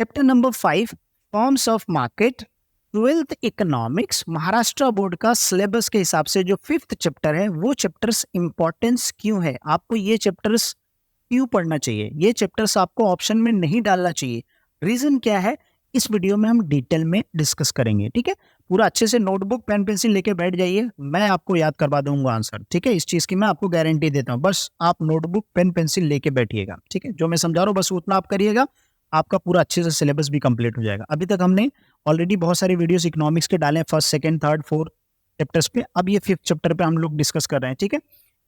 Chapter number 5 forms of market, 12th economics, Maharashtra board का syllabus के हिसाब से जो 5th चैप्टर है वो चैप्टर्स इंपॉर्टेंस क्यों है, आपको ये चैप्टर्स क्यों पढ़ना चाहिए, ये चैप्टर्स आपको ऑप्शन में नहीं डालना चाहिए, रीजन क्या है, इस वीडियो में हम डिटेल में डिस्कस करेंगे। ठीक है, पूरा अच्छे से नोटबुक पेन पेंसिल लेके बैठ जाइए, मैं आपको याद करवा दूंगा आंसर। ठीक है, इस चीज की मैं आपको गारंटी देता हूँ, बस आप नोटबुक पेन पेंसिल लेके बैठिएगा। ठीक है, जो मैं समझा रहा हूँ बस उतना आप करिएगा, आपका पूरा अच्छे से सिलेबस भी कंप्लीट हो जाएगा। अभी तक हमने ऑलरेडी बहुत सारे वीडियोस इकोनॉमिक्स के डाले हैं, first second third fourth chapters पे, अब ये 5th चैप्टर पे हम लोग डिस्कस कर रहे हैं। ठीक है,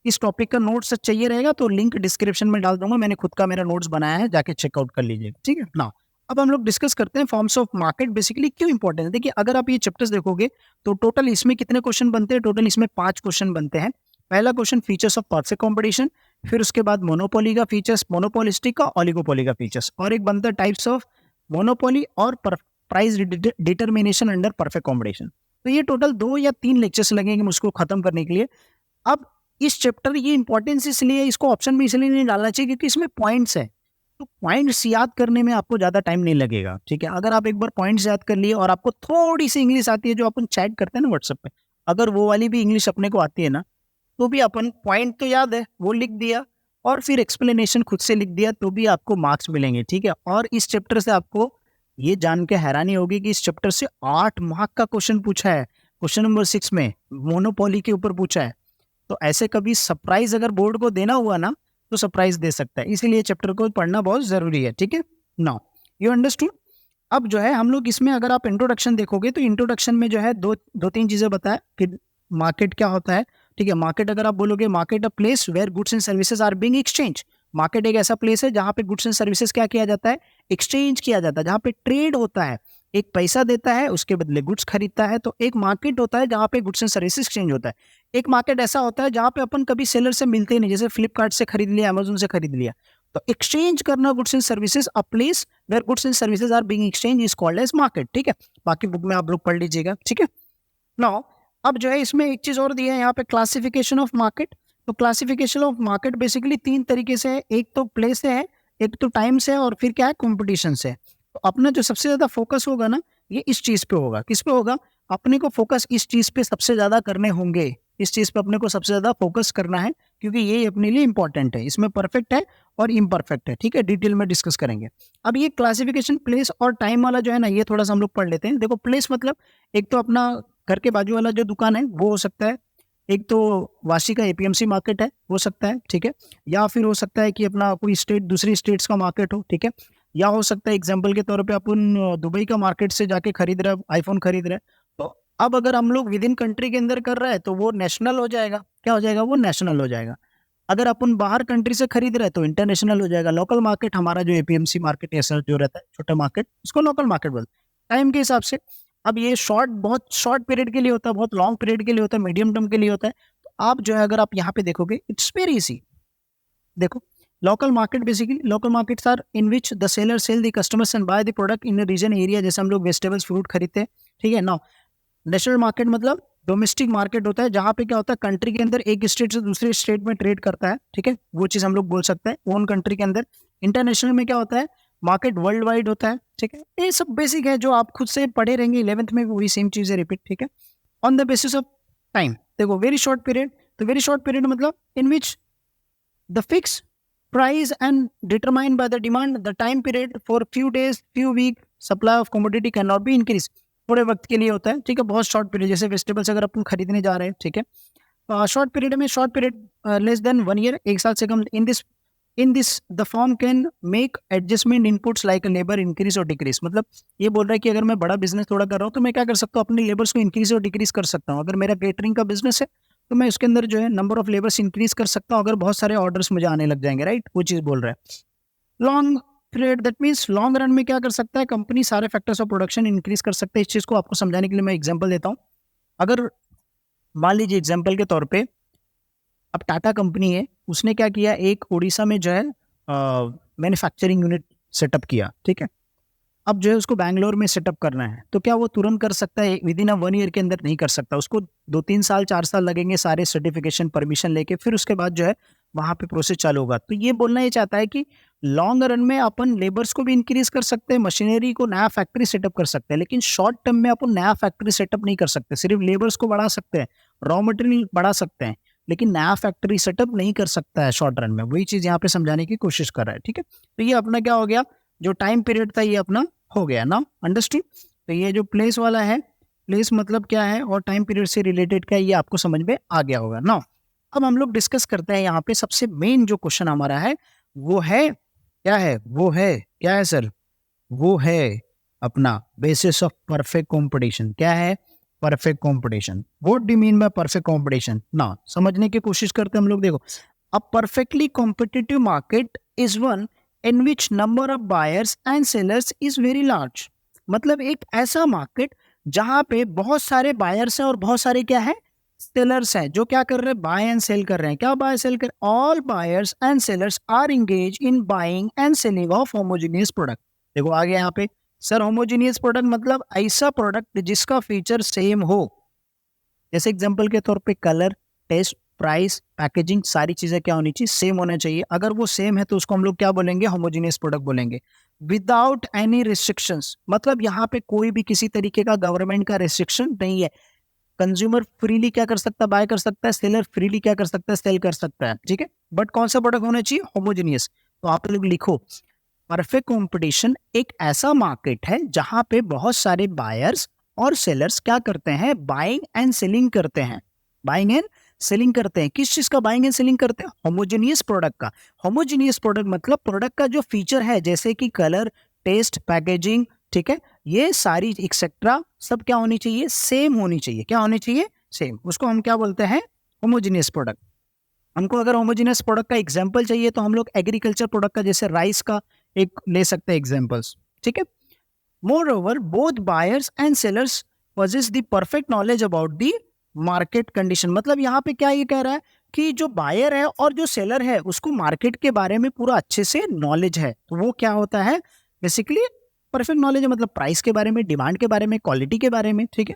इस टॉपिक का नोट्स चाहिए रहेगा तो लिंक डिस्क्रिप्शन में डाल दूंगा, मैंने खुद का मेरा नोट्स बनाया है, जाके चेकआउट कर लीजिएगा। ठीक है ना, अब हम लोग डिस्कस करते हैं फॉर्म्स ऑफ मार्केट बेसिकली क्यों इंपॉर्टेंट है। देखिए, अगर आप ये चैप्टर्स देखोगे तो टोटल इसमें कितने क्वेश्चन बनते हैं, टोटल इसमें 5 क्वेश्चन बनते हैं। पहला question features of perfect competition, फिर उसके बाद मोनोपोली का फीचर्स, मोनोपोलिस्टिक का, ओलिगोपोली का फीचर्स, और एक बनता है टाइप्स ऑफ मोनोपोली और price determination under perfect competition. तो ये टोटल 2 या 3 लेक्चर्स लगेंगे मुझको खत्म करने के लिए। अब इस चैप्टर ये इंपॉर्टेंस इसलिए इसको ऑप्शन में इसलिए नहीं डालना चाहिए क्योंकि इसमें पॉइंट्स है, तो पॉइंट्स याद करने में आपको ज़्यादा टाइम नहीं लगेगा। ठीक है, अगर आप एक बार पॉइंट्स याद कर लिए और आपको थोड़ी सी इंग्लिश आती है जो अपन चैट करते हैं ना व्हाट्सएप पे, अगर वो वाली भी इंग्लिश अपने को आती है ना, तो भी अपन पॉइंट तो याद है वो लिख दिया और फिर एक्सप्लेनेशन खुद से लिख दिया तो भी आपको मार्क्स मिलेंगे। ठीक है, और इस चैप्टर से आपको ये जान के हैरानी होगी कि इस चैप्टर से 8 मार्क का क्वेश्चन पूछा है, क्वेश्चन नंबर 6 में मोनोपोली के ऊपर पूछा है। तो ऐसे कभी सरप्राइज अगर बोर्ड को देना हुआ ना तो सरप्राइज दे सकता है, इसीलिए चैप्टर को पढ़ना बहुत जरूरी है। ठीक है, नाउ यू अंडरस्टूड। अब जो है हम लोग इसमें अगर आप इंट्रोडक्शन देखोगे तो इंट्रोडक्शन में जो है दो तीन चीजें बताया कि मार्केट क्या होता है। ठीक है, मार्केट अगर आप बोलोगे market a place where goods and services are being exchange, market एक ऐसा प्लेस है जहाँ पे गुड्स एंड सर्विसेज क्या किया जाता है, एक्सचेंज किया जाता है, जहाँ पे ट्रेड होता है, एक पैसा देता है उसके बदले गुड्स खरीदता है। तो एक मार्केट होता है जहाँ पे गुड्स एंड सर्विसेज एक्सचेंज होता है। एक मार्केट ऐसा होता है जहाँ पे अपन कभी सेलर से मिलते ही नहीं, जैसे फ्लिपकार्ट से खरीद लिया, अमेजोन से खरीद लिया। तो एक्सचेंज करना goods and services, a place where goods and services are being exchange is called as market. ठीक है, बाकी बुक में आप लोग पढ़ लीजिएगा। ठीक है, नाउ अब जो है इसमें एक चीज और दिया है यहाँ पे, क्लासिफिकेशन ऑफ मार्केट। तो क्लासिफिकेशन ऑफ मार्केट बेसिकली 3 तरीके से है, एक तो प्लेस से है, एक तो टाइम से है, और फिर क्या है कॉम्पिटिशन से। तो अपना जो सबसे ज्यादा फोकस होगा ना ये इस चीज पे होगा। किस पे होगा, अपने को फोकस इस चीज पे सबसे ज्यादा करने होंगे, इस चीज पे अपने को सबसे ज्यादा फोकस करना है क्योंकि ये अपने लिए इंपॉर्टेंट है, इसमें परफेक्ट है और इम्परफेक्ट है। ठीक है, डिटेल में डिस्कस करेंगे। अब ये क्लासिफिकेशन प्लेस और टाइम वाला जो है ना ये थोड़ा सा हम लोग पढ़ लेते हैं। देखो, प्लेस मतलब एक तो अपना घर के बाजू वाला जो दुकान है वो हो सकता है, एक तो वाशी का एपीएमसी मार्केट है हो सकता है। ठीक है, या फिर हो सकता है कि अपना कोई स्टेट दूसरी स्टेट्स का मार्केट हो। ठीक है, या हो सकता है एग्जाम्पल के तौर पे अपन दुबई का मार्केट से जाके खरीद रहे आईफोन खरीद रहे। तो अब अगर हम लोग विद इन कंट्री के अंदर कर रहे हैं तो वो नेशनल हो जाएगा। क्या हो जाएगा, वो नेशनल हो जाएगा। अगर अपन बाहर कंट्री से खरीद रहे हैं तो इंटरनेशनल हो जाएगा। लोकल मार्केट हमारा जो एपीएमसी मार्केट ऐसा जो रहता है छोटा मार्केट, उसको लोकल मार्केट बोलते हैं टाइम के हिसाब से। अब ये बहुत शॉर्ट पीरियड के लिए होता है, बहुत लॉन्ग पीरियड के लिए होता है, मीडियम टर्म के लिए होता है। तो आप जो है अगर आप यहाँ पे देखोगे इट्स वेरी इजी। देखो, local market basically local markets are in which the seller sell the customers and buy the product in region area, जैसे हम लोग वेजिटेबल्स फ्रूट खरीदते हैं। ठीक है, नाउ नेशनल मार्केट मतलब डोमेस्टिक मार्केट होता है जहाँ पे क्या होता है कंट्री के अंदर एक स्टेट से दूसरे स्टेट में ट्रेड करता है। ठीक है, वो चीज हम लोग बोल सकते हैं ओन कंट्री के अंदर। इंटरनेशनल में क्या होता है, मार्केट वर्ल्ड वाइड होता है। ठीक है, ये सब बेसिक है जो आप खुद से पढ़े रहेंगे 11th में, वही सेम चीज है रिपीट। ठीक है, on the basis of time देखो, वेरी शॉर्ट पीरियड, तो वेरी शॉर्ट पीरियड मतलब in which the fix price and determined by the demand, the time period for few days few week supply of commodity cannot be increased, थोड़े वक्त के लिए होता है। ठीक है, बहुत शॉर्ट पीरियड, जैसे वेजिटेबल्स अगर अपन खरीदने जा रहे हैं। ठीक है, शॉर्ट पीरियड में, short period less than 1 year, एक साल से कम। In this the firm can make adjustment inputs like labour increase और डिक्रीज। मतलब ये बोल रहा है कि अगर मैं बड़ा बिजनेस थोड़ा कर रहा हूँ तो मैं क्या कर सकता हूँ, अपने लेबर्स को इंक्रीज और डिक्रीज कर सकता हूँ। अगर मेरा केटरिंग का बिजनेस है तो मैं उसके अंदर जो है नंबर ऑफ लेबर्स इंक्रीज कर सकता हूँ अगर बहुत सारे ऑर्डर्स मुझे आने लग जाएंगे। राइट, वो चीज बोल रहा है। Long period that means long run में क्या कर सकता है, कंपनी सारे फैक्टर्स ऑफ प्रोडक्शन इंक्रीज कर सकते हैं। इस चीज को आपको समझाने के लिए मैं एग्जांपल देता हूँ। अगर मान लीजिए एग्जांपल के तौर पे अब टाटा कंपनी है, उसने क्या किया, एक उड़ीसा में जो है मैन्युफैक्चरिंग यूनिट सेटअप किया। ठीक है, अब जो है उसको बैंगलोर में सेटअप करना है, तो क्या वो तुरंत कर सकता है विद इन 1 ईयर के अंदर? नहीं कर सकता, उसको 2-3 साल 4 साल लगेंगे सारे सर्टिफिकेशन परमिशन लेके, फिर उसके बाद जो है वहाँ पे प्रोसेस चालू होगा। तो ये बोलना ये चाहता है कि लॉन्ग रन में अपन लेबर्स को भी इंक्रीज कर सकते हैं, मशीनरी को नया फैक्ट्री सेटअप कर सकते हैं, लेकिन शॉर्ट टर्म में अपन नया फैक्ट्री सेटअप नहीं कर सकते। सिर्फ लेबर्स को बढ़ा सकते हैं, रॉ मटेरियल बढ़ा सकते हैं, लेकिन नया फैक्ट्री सेटअप नहीं कर सकता है शॉर्ट रन में। वही चीज़ यहाँ पे समझाने की कोशिश कर रहा है, ठीक है। तो ये अपना क्या हो गया, जो टाइम पीरियड था ये अपना हो गया ना, अंडरस्टूड। तो ये जो प्लेस वाला है, प्लेस मतलब क्या है और टाइम पीरियड से रिलेटेड क्या है, ये आपको समझ में आ गया होगा ना। अब हम लोग डिस्कस करते हैं यहाँ पे सबसे मेन जो क्वेश्चन हमारा है वो है क्या है, वो है क्या है सर, वो है अपना बेसिस ऑफ परफेक्ट कंपटीशन। क्या है, perfect competition. What do mean by perfect competition ना, समझने की कोशिश करते हैं हम लोग। देखो, अ perfectly competitive market is one in which number of buyers and sellers is very large. मतलब एक ऐसा मार्केट जहां पे बहुत सारे बायर्स हैं और बहुत सारे क्या है, सेलर्स हैं, जो क्या कर रहे हैं, बाय एंड सेल कर रहे हैं। क्या बाय सेल कर, all buyers and sellers are engage in buying and selling of homogeneous product. देखो आगे यहाँ पे सर, होमोजेनियस प्रोडक्ट मतलब ऐसा प्रोडक्ट जिसका फीचर सेम हो। जैसे एग्जांपल के तौर पे कलर, टेस्ट, प्राइस, पैकेजिंग, सारी चीजें क्या होनी चाहिए, सेम होना चाहिए। अगर वो सेम है तो उसको हम लोग क्या बोलेंगे, होमोजेनियस प्रोडक्ट बोलेंगे। विदाउट एनी रिस्ट्रिक्शंस, मतलब यहाँ पे कोई भी किसी तरीके का गवर्नमेंट का रिस्ट्रिक्शन नहीं है। कंज्यूमर फ्रीली क्या कर सकता है, बाय कर सकता है, सेलर फ्रीली क्या कर सकता है, सेल कर सकता है, ठीक है। बट कौन सा प्रोडक्ट होना चाहिए, होमोजेनियस। तो आप लोग लिखो, परफेक्ट कंपटीशन एक ऐसा मार्केट है जहां पे बहुत सारे बायर्स और सेलर्स क्या करते हैं, बाइंग एंड सेलिंग करते हैं। बाइंग एंड सेलिंग करते हैं, किस चीज का बाइंग एंड सेलिंग करते हैं, होमोजेनियस प्रोडक्ट का। होमोजेनियस प्रोडक्ट मतलब प्रोडक्ट का जो फीचर है, जैसे कि कलर, टेस्ट, पैकेजिंग, ठीक है, ये सारी एक्सेट्रा सब क्या होनी चाहिए, सेम होनी चाहिए। क्या होनी चाहिए, सेम। उसको हम क्या बोलते हैं, होमोजेनियस प्रोडक्ट। हमको अगर होमोजेनियस प्रोडक्ट का एग्जांपल चाहिए तो हम लोग एग्रीकल्चर प्रोडक्ट का, जैसे राइस का एक ले सकते हैं एग्जांपल्स, ठीक है। Moreover, both buyers and sellers possess the perfect knowledge about the market condition। मतलब यहाँ पे क्या ये कह रहा है कि जो बायर है और जो सेलर है उसको मार्केट के बारे में पूरा अच्छे से नॉलेज है। तो वो क्या होता है, बेसिकली परफेक्ट नॉलेज है, मतलब प्राइस के बारे में, डिमांड के बारे में, क्वालिटी के बारे में, ठीक है,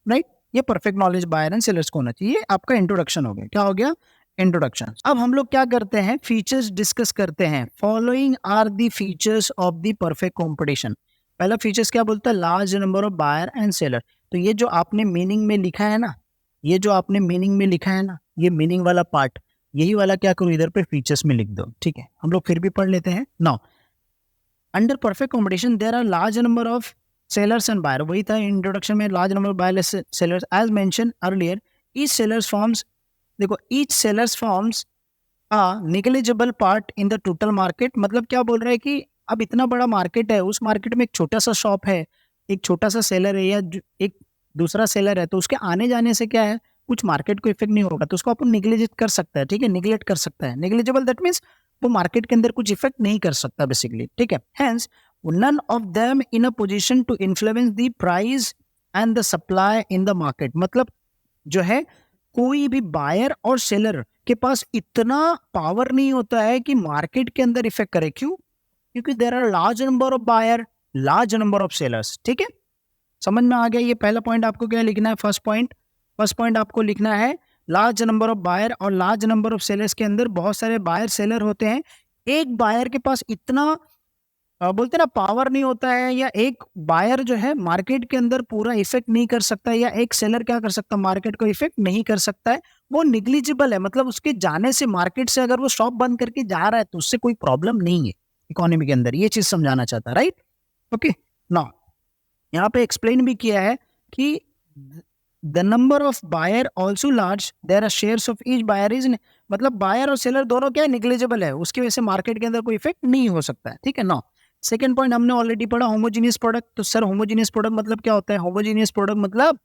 राइट। ये perfect knowledge buyer and sellers को होना चाहिए। आपका इंट्रोडक्शन हो गया। क्या हो गया, इंट्रोडक्शन। अब हम लोग क्या करते हैं, फीचर्स डिस्कस करते हैं। Following are the features of the perfect competition. पहला फीचर्स क्या बोलता है, large number of buyer and seller. तो ये जो आपने मीनिंग में लिखा है ना, ये जो आपने मीनिंग में लिखा है ना, ये मीनिंग वाला पार्ट, यही वाला क्या करो, इधर पे फीचर्स में लिख दो, ठीक है। हम लोग फिर भी पढ़ लेते हैं। Now under perfect competition there are large number of sellers and buyer. वही था इंट्रोडक्शन में, large number of buyer sellers as mention earlier. Each sellers forms, देखो each sellers forms a negligible part in the total market. मतलब क्या बोल रहे हैं कि अब इतना बड़ा मार्केट है, उस मार्केट में एक छोटा सा शॉप है, एक छोटा सा सेलर है या एक दूसरा सेलर है, तो उसके आने जाने से क्या है, कुछ मार्केट को इफेक्ट नहीं होगा। तो उसको अपन निग्लेक्ट कर सकता है, ठीक है, निग्लेक्ट कर सकता है। निग्लिजिबल दैट मीन्स वो मार्केट के अंदर कुछ इफेक्ट नहीं कर सकता बेसिकली, ठीक है। Hence none of them in a position to influence the price and the supply in the market. मतलब जो है कोई भी बायर और सेलर के पास इतना पावर नहीं होता है कि मार्केट के अंदर इफेक्ट करे। क्यों, क्योंकि there are large number of buyer, large number of sellers, ठीक है। समझ में आ गया। ये पहला पॉइंट आपको क्या लिखना है, फर्स्ट पॉइंट आपको लिखना है लार्ज नंबर ऑफ बायर और लार्ज नंबर ऑफ सेलर्स के अंदर बहुत सारे बायर सेलर होते हैं। एक बायर के पास इतना बोलते ना पावर नहीं होता है, या एक बायर जो है मार्केट के अंदर पूरा इफेक्ट नहीं कर सकता, या एक सेलर क्या कर सकता, मार्केट को इफेक्ट नहीं कर सकता है। वो निग्लिजिबल है, मतलब उसके जाने से, मार्केट से अगर वो शॉप बंद करके जा रहा है तो उससे कोई प्रॉब्लम नहीं है इकोनॉमी के अंदर। ये चीज समझाना चाहता है, राइट। ओके, नाउ यहाँ पे एक्सप्लेन भी किया है कि the number of buyer also large, there are shares of each buyer is, मतलब बायर और सेलर दोनों क्या है, निग्लिजिबल है, उसकी वजह से मार्केट के अंदर कोई इफेक्ट नहीं हो सकता है, ठीक है ना। सेकंड पॉइंट हमने ऑलरेडी पढ़ा, होमोजेनियस प्रोडक्ट। तो सर होमोजेनियस प्रोडक्ट मतलब क्या होता है, होमोजेनियस प्रोडक्ट मतलब,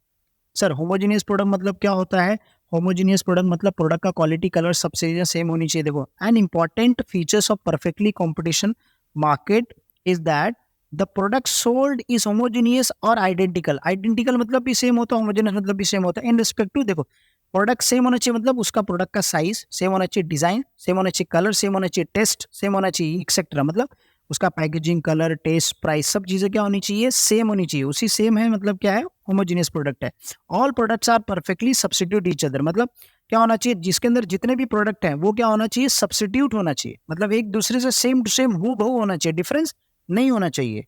सर होमोजेनियस प्रोडक्ट मतलब क्या होता है, होमोजेनियस प्रोडक्ट मतलब प्रोडक्ट का क्वालिटी, कलर सब चीजें सेम होनी चाहिए। देखो, an important features of perfectly competition market is that the product sold is homogeneous और आइडेंटिकल। आइडेंटिकल मतलब भी सेम होता है, होमोजेनियस मतलब भी सेम होता है। इन रिस्पेक्ट टू, देखो प्रोडक्ट सेम होना चाहिए, मतलब उसका प्रोडक्ट का साइज सेम होना चाहिए, डिजाइन सेम होना चाहिए, कलर सेम होना चाहिए, टेस्ट सेम होना चाहिए, एक्सेट्रा। मतलब उसका पैकेजिंग, कलर, टेस्ट, प्राइस, सब चीज़ें क्या होनी चाहिए, सेम होनी चाहिए। उसी सेम है मतलब क्या है, होमोजेनियस प्रोडक्ट है। All products are perfectly substitute each other, मतलब क्या होना चाहिए, जिसके अंदर जितने भी प्रोडक्ट हैं वो क्या होना चाहिए, सब्स्टिट्यूट होना चाहिए, मतलब एक दूसरे से सेम टू सेम हूबहू होना चाहिए, डिफरेंस नहीं होना चाहिए।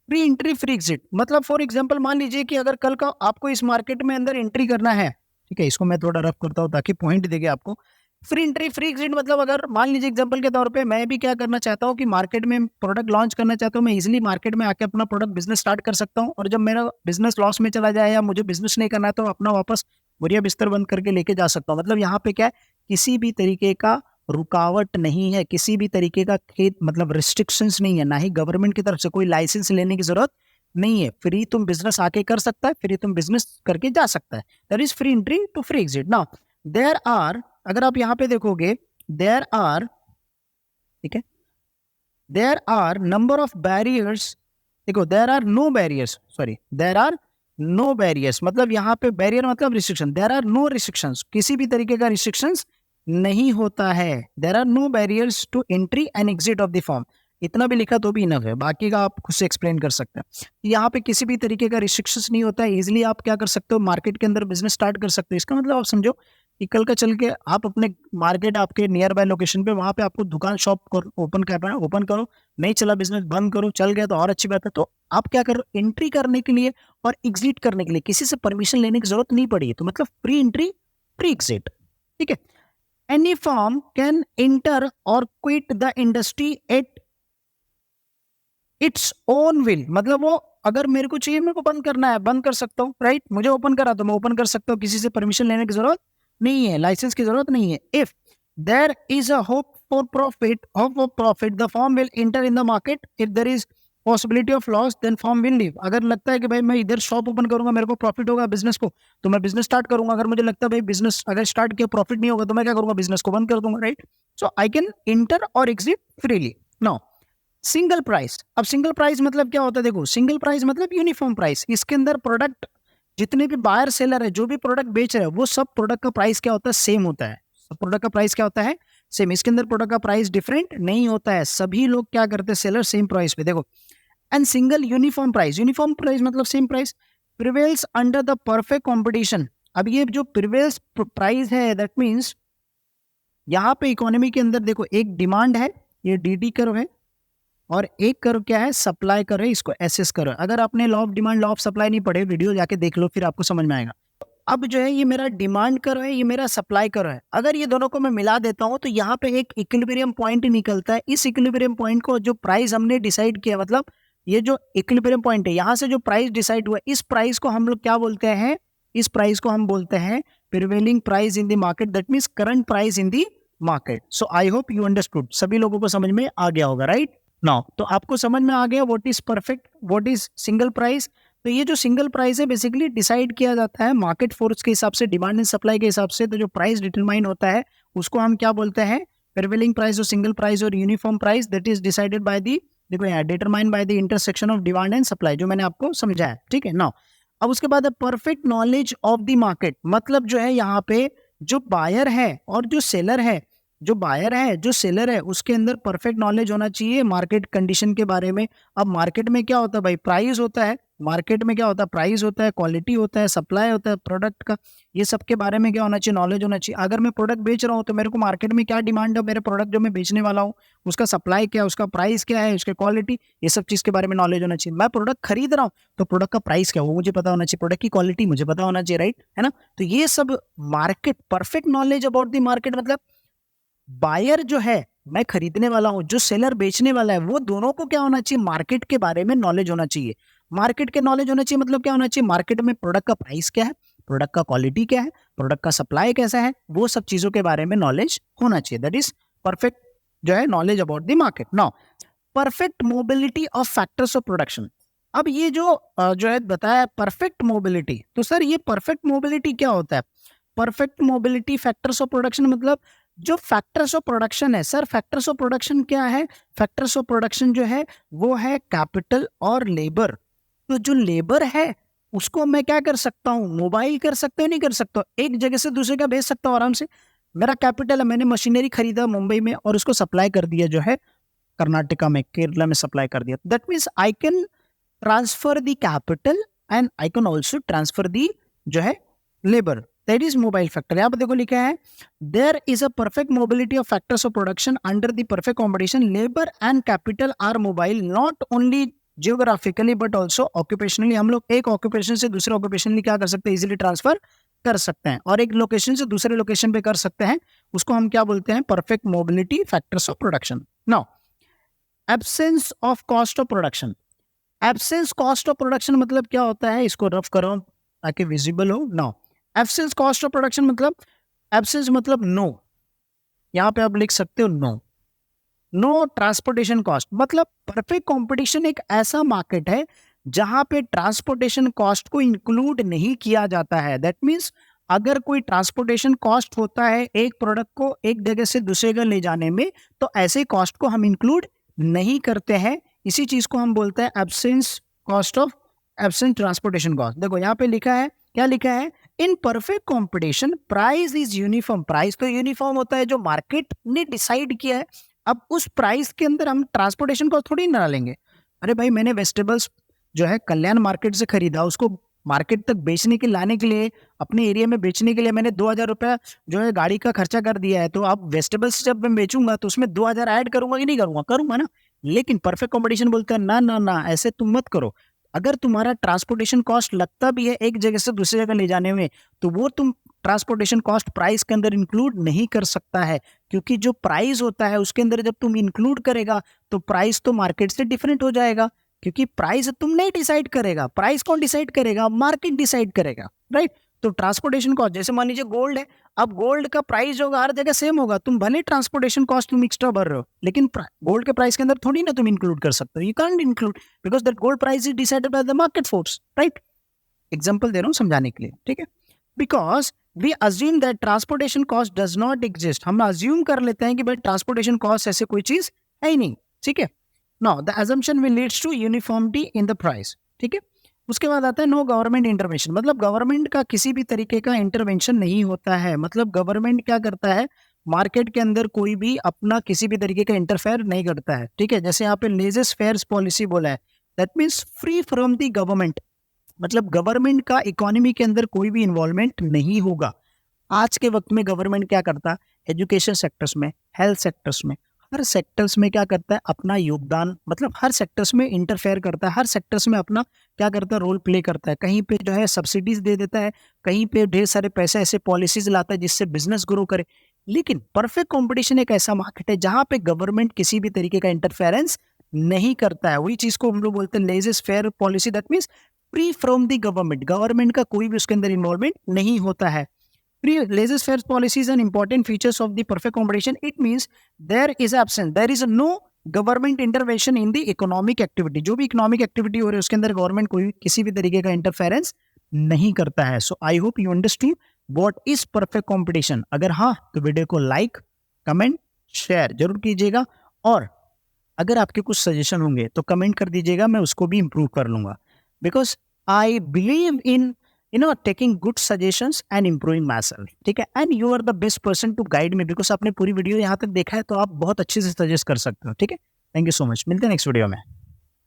फ्री एंट्री फ्री एग्जिट, मतलब फॉर एग्जांपल मान लीजिए कि अगर कल का आपको इस मार्केट में अंदर एंट्री करना है, ठीक है, इसको मैं थोड़ा रफ करता हूँ ताकि पॉइंट देगे आपको। फ्री एंट्री फ्री एग्जिट मतलब अगर मान लीजिए एग्जांपल के तौर पे मैं भी क्या करना चाहता हूँ कि मार्केट में प्रोडक्ट लॉन्च करना चाहता हूँ, मैं इजीली मार्केट में आके अपना प्रोडक्ट बिजनेस स्टार्ट कर सकता हूँ, और जब मेरा बिजनेस लॉस में चला जाए या मुझे बिजनेस नहीं करना है तो अपना वापस बोरिया बिस्तर बंद करके लेके जा सकता हूँ। मतलब यहाँ पे क्या है, किसी भी तरीके का रुकावट नहीं है, किसी भी तरीके का खेत मतलब रिस्ट्रिक्शंस नहीं है, ना ही गवर्नमेंट की तरफ से कोई लाइसेंस लेने की जरूरत नहीं है। फ्री तुम बिजनेस आके कर सकता है, फ्री तुम बिजनेस करके जा सकता है। That is free entry to free exit. Now there are, अगर आप यहाँ पे देखोगे, देयर आर, ठीक है, there are number of barriers, देखो there are no barriers, sorry there are no barriers, मतलब यहाँ पे बैरियर मतलब restriction, there are no restrictions, किसी भी तरीके का रिस्ट्रिक्शंस नहीं होता है। There are no barriers to entry and exit of the firm, इतना भी लिखा तो भी इनफ है, बाकी का आप खुद से एक्सप्लेन कर सकते हैं। यहाँ पे किसी भी तरीके का रिस्ट्रिक्शंस नहीं होता है, इजिली आप क्या कर सकते हो, मार्केट के अंदर बिजनेस स्टार्ट कर सकते हो। इसका मतलब आप समझो कि कल का चल के आप अपने मार्केट, आपके नियर बाय लोकेशन पे, वहां पे आपको दुकान शॉप ओपन करना है, ओपन करो, नहीं चला बिजनेस बंद करो, चल गया तो और अच्छी बात है। तो आप क्या करो, एंट्री करने के लिए और एग्जिट करने के लिए किसी से परमिशन लेने की जरूरत नहीं पड़ी, तो मतलब फ्री एंट्री फ्री एग्जिट, ठीक है। एनी फर्म कैन एंटर और quit the industry at its own will, मतलब वो अगर मेरे को चाहिए, मेरे को बंद करना है, बंद कर सकता हूँ, राइट, मुझे ओपन करा तो मैं ओपन कर सकता हूँ, किसी से परमिशन लेने की जरूरत नहीं है, लाइसेंस की जरूरत नहीं है। If there is a hope for profit the firm will enter in the market, if there is possibility of loss then firm will leave. अगर लगता है कि भाई मैं इधर शॉप ओपन करूंगा, मेरे को प्रॉफिट होगा बिजनेस को, तो मैं बिजनेस स्टार्ट करूंगा। अगर मुझे लगता है भाई बिजनेस अगर स्टार्ट किया प्रॉफिट नहीं होगा, तो मैं क्या करूंगा, बिजनेस को बंद कर दूंगा, right. So I can enter और exit freely. Now single price, अब सिंगल प्राइस मतलब क्या होता है, देखो सिंगल प्राइस मतलब यूनिफॉर्म प्राइस, इसके अंदर प्रोडक्ट जितने भी बायर सेलर है, जो भी प्रोडक्ट बेच रहे हैं, वो सब प्रोडक्ट का प्राइस क्या होता है, सेम होता है। सब प्रोडक्ट का प्राइस क्या होता है, सेम। इसके अंदर प्रोडक्ट का प्राइस डिफरेंट नहीं होता है, सभी लोग क्या करते हैं, सेलर सेम प्राइस पे, देखो। एंड सिंगल यूनिफॉर्म प्राइस मतलब same price prevails under the perfect competition. अब ये जो प्रिवेल्स प्राइस है, दैट मीन्स यहाँ पे इकोनॉमी के अंदर देखो, एक डिमांड है, ये डी कर्व है, और एक कर्व क्या है, सप्लाई कर्व है, इसको एसएस कर्व। अगर आपने law of demand, law of supply नहीं पढ़े, वीडियो जाके देख लो, फिर आपको समझ में आएगा। अब जो है ये मेरा डिमांड कर्व है, ये मेरा सप्लाई कर्व है। अगर ये दोनों को मैं मिला देता हूं तो यहाँ पे एक इक्विलिब्रियम पॉइंट निकलता है। इस इक्विलिब्रियम पॉइंट को जो प्राइस हमने डिसाइड किया, मतलब ये जो इक्विलिब्रियम पॉइंट है, यहाँ से जो प्राइस डिसाइड हुआ, इस प्राइस को हम लोग क्या बोलते हैं, इस प्राइस को हम बोलते हैं prevailing price in the market, that means current price in the market. So I hope you understood, सभी लोगों को समझ में आ गया होगा, राइट। नाउ तो आपको समझ में आ गया what is perfect, what is single price. तो ये जो सिंगल प्राइस है बेसिकली डिसाइड किया जाता है मार्केट फोर्स के हिसाब से, डिमांड एंड सप्लाई के हिसाब से। तो जो प्राइस डिटरमाइन होता है उसको हम क्या बोलते हैं, प्रिवेलिंग प्राइस और सिंगल प्राइस और uniform price, that is decided by the, देखो यहाँ determine by the intersection of demand and supply, जो मैंने आपको समझाया, ठीक है। नाउ अब उसके बाद perfect knowledge of the market, मतलब जो है यहाँ पे जो बायर है और जो सेलर है, जो बायर है जो सेलर है, उसके अंदर परफेक्ट नॉलेज होना चाहिए मार्केट कंडीशन के बारे में। अब मार्केट में क्या होता है भाई, प्राइस होता है, मार्केट में क्या होता है, प्राइस होता है, क्वालिटी होता है, सप्लाई होता है प्रोडक्ट का, ये सब के बारे में क्या होना चाहिए, नॉलेज होना चाहिए। अगर मैं प्रोडक्ट बेच रहा हूँ तो मेरे को मार्केट में क्या डिमांड है, मेरे प्रोडक्ट जो मैं बेचने वाला हूँ उसका सप्लाई क्या है, उसका प्राइस क्या है, उसकी क्वालिटी, ये सब चीज़ के बारे में नॉलेज होना चाहिए। मैं प्रोडक्ट खरीद रहा हूँ तो प्रोडक्ट का प्राइस क्या है वो मुझे पता होना चाहिए, प्रोडक्ट की क्वालिटी मुझे पता होना चाहिए, राइट, है ना। तो ये सब market, perfect knowledge about the market, मतलब बायर जो है, मैं खरीदने वाला हूं, जो सेलर बेचने वाला है, वो दोनों को क्या होना चाहिए, मार्केट के बारे में नॉलेज होना चाहिए। मार्केट के नॉलेज होना चाहिए मतलब क्या होना चाहिए, मार्केट में प्रोडक्ट का प्राइस क्या है, प्रोडक्ट का क्वालिटी क्या है, प्रोडक्ट का सप्लाई कैसा है, वो सब चीजों के बारे में नॉलेज होना चाहिए। दैट इज परफेक्ट जो है knowledge about the market. Now perfect mobility of factors of production. अब ये जो है बताया परफेक्ट मोबिलिटी, तो सर ये परफेक्ट मोबिलिटी क्या होता है, perfect mobility factors of production मतलब जो फैक्टर्स ऑफ प्रोडक्शन है। सर फैक्टर्स ऑफ प्रोडक्शन क्या है, फैक्टर्स ऑफ प्रोडक्शन जो है वो है कैपिटल और लेबर। तो जो लेबर है उसको मैं क्या कर सकता हूँ, मोबाइल कर सकता हूँ, नहीं कर सकता, एक जगह से दूसरे का भेज सकता हूँ आराम से। मेरा कैपिटल है, मैंने मशीनरी खरीदा मुंबई में और उसको सप्लाई कर दिया जो है कर्नाटका में, केरला में सप्लाई कर दिया। That means I can transfer the capital and I can also transfer the जो है labour. That is mobile factor. यहाँ पर देखो लिखा है there is a perfect mobility of factors of production under the perfect competition. Labour and capital are mobile not only geographically but also occupationally. हम लोग एक ऑक्यूपेशन से दूसरे ऑक्यूपेशन क्या कर सकते हैं, इजिली ट्रांसफर कर सकते हैं, और एक लोकेशन से दूसरे लोकेशन पे कर सकते हैं। उसको हम क्या बोलते हैं, perfect mobility factors of production. Now absence of cost of production. Absence cost of production मतलब क्या होता है, इसको रफ करो ताकि विजिबल हो। Now absence cost of production मतलब, एब्सेंस मतलब नो, यहाँ पे आप लिख सकते हो नो। नो ट्रांसपोर्टेशन कॉस्ट मतलब परफेक्ट कंपटीशन एक ऐसा मार्केट है जहां पे ट्रांसपोर्टेशन कॉस्ट को इंक्लूड नहीं किया जाता है। दैट मीन्स अगर कोई ट्रांसपोर्टेशन कॉस्ट होता है एक प्रोडक्ट को एक जगह से दूसरे जगह ले जाने में, तो ऐसे कॉस्ट को हम इंक्लूड नहीं करते हैं। इसी चीज को हम बोलते हैं absence cost of, absence transportation cost. देखो यहाँ पे लिखा है, क्या लिखा है, in perfect competition price is uniform. Price तो यूनिफॉर्म होता है जो मार्केट ने डिसाइड किया है। अब उस प्राइस के अंदर हम ट्रांसपोर्टेशन कॉस्ट थोड़ी ना डालेंगे। अरे भाई मैंने वेजिटेबल्स जो है कल्याण मार्केट से खरीदा, उसको मार्केट तक बेचने के लाने के लिए, अपने एरिया में बेचने के लिए मैंने 2000 रुपया जो है गाड़ी का खर्चा कर दिया है। तो अब वेजिटेबल्स जब मैं बेचूंगा तो उसमें 2000 ऐड करूंगा कि नहीं करूंगा, करूंगा ना। लेकिन परफेक्ट कॉम्पिटिशन बोलता है ना ना ना, ऐसे तुम मत करो। अगर तुम्हारा ट्रांसपोर्टेशन कॉस्ट लगता भी है एक जगह से दूसरी जगह ले जाने में, तो वो तुम ट्रांसपोर्टेशन कॉस्ट प्राइस के अंदर इंक्लूड नहीं कर सकता है, क्योंकि जो प्राइस होता है उसके अंदर जब तुम इंक्लूड करेगा तो प्राइस तो मार्केट से डिफरेंट हो जाएगा, क्योंकि प्राइस तुम नहीं डिसाइड करेगा। प्राइस कौन डिसाइड करेगा, मार्केट डिसाइड करेगा, राइट। तो ट्रांसपोर्टेशन कॉस्ट, जैसे मान लीजिए गोल्ड है, अब गोल्ड का प्राइस जो होगा हर जगह सेम होगा, तुम भले ट्रांसपोर्टेशन कॉस्ट तुम एक्स्ट्रा भर रहे हो, लेकिन गोल्ड के प्राइस के अंदर थोड़ी ना तुम इंक्लूड कर सकते हो। You can't include because that gold price is decided by the market force, right. Example दे रहा हूं समझाने के लिए, ठीक है। Because we assume that transportation cost does not exist. हम अज्यूम कर लेते हैं कि भाई ट्रांसपोर्टेशन कॉस्ट ऐसे कोई चीज है ही नहीं, ठीक है। Now the assumption will leads to uniformity in the price, ठीक है। उसके बाद आता है नो गवर्नमेंट इंटरवेंशन। मतलब गवर्नमेंट का किसी भी तरीके का इंटरवेंशन नहीं होता है। मतलब गवर्नमेंट क्या करता है, मार्केट के अंदर कोई भी अपना किसी भी तरीके का इंटरफेयर नहीं करता है, ठीक है। जैसे यहाँ पे लेजेस फेयर्स पॉलिसी बोला है, that means free from the government. मतलब गवर्नमेंट का इकोनॉमी के अंदर कोई भी इन्वॉल्वमेंट नहीं होगा। आज के वक्त में गवर्नमेंट क्या करता है, एजुकेशन सेक्टर्स में, हेल्थ सेक्टर्स में, हर सेक्टर्स में क्या करता है, अपना योगदान, मतलब हर सेक्टर्स में इंटरफेयर करता है, हर सेक्टर्स में अपना क्या करता है, रोल प्ले करता है। कहीं पे जो है सब्सिडीज दे देता है, कहीं पे ढेर सारे पैसे ऐसे पॉलिसीज लाता है जिससे बिजनेस ग्रो करे। लेकिन परफेक्ट कंपटीशन एक ऐसा मार्केट है जहां पे गवर्नमेंट किसी भी तरीके का इंटरफेरेंस नहीं करता है। वही चीज को हम लोग बोलते हैं laissez fair policy, that means free from the government. Government का कोई भी उसके अंदर इन्वॉल्वमेंट नहीं होता है। Laissez-faire policy is an important features of the perfect competition. It means there is no government intervention in the economic activity. जो भी इकोनॉमिक एक्टिविटी हो रही है उसके अंदर गवर्नमेंट कोई किसी भी तरीके का इंटरफेरेंस नहीं करता है। So I hope you understood what is perfect competition. अगर हाँ तो वीडियो को लाइक, कमेंट, शेयर जरूर कीजिएगा, और अगर आपके कुछ सजेशन होंगे तो कमेंट कर दीजिएगा, मैं उसको भी इम्प्रूव कर लूंगा। Because I believe in taking good suggestions and improving myself, ठीक है। And you are the best person to guide me, because आपने पूरी वीडियो यहाँ तक देखा है तो आप बहुत अच्छे से सजेस्ट कर सकते हो, ठीक है। थैंक यू सो मच, मिलते हैं नेक्स्ट वीडियो में।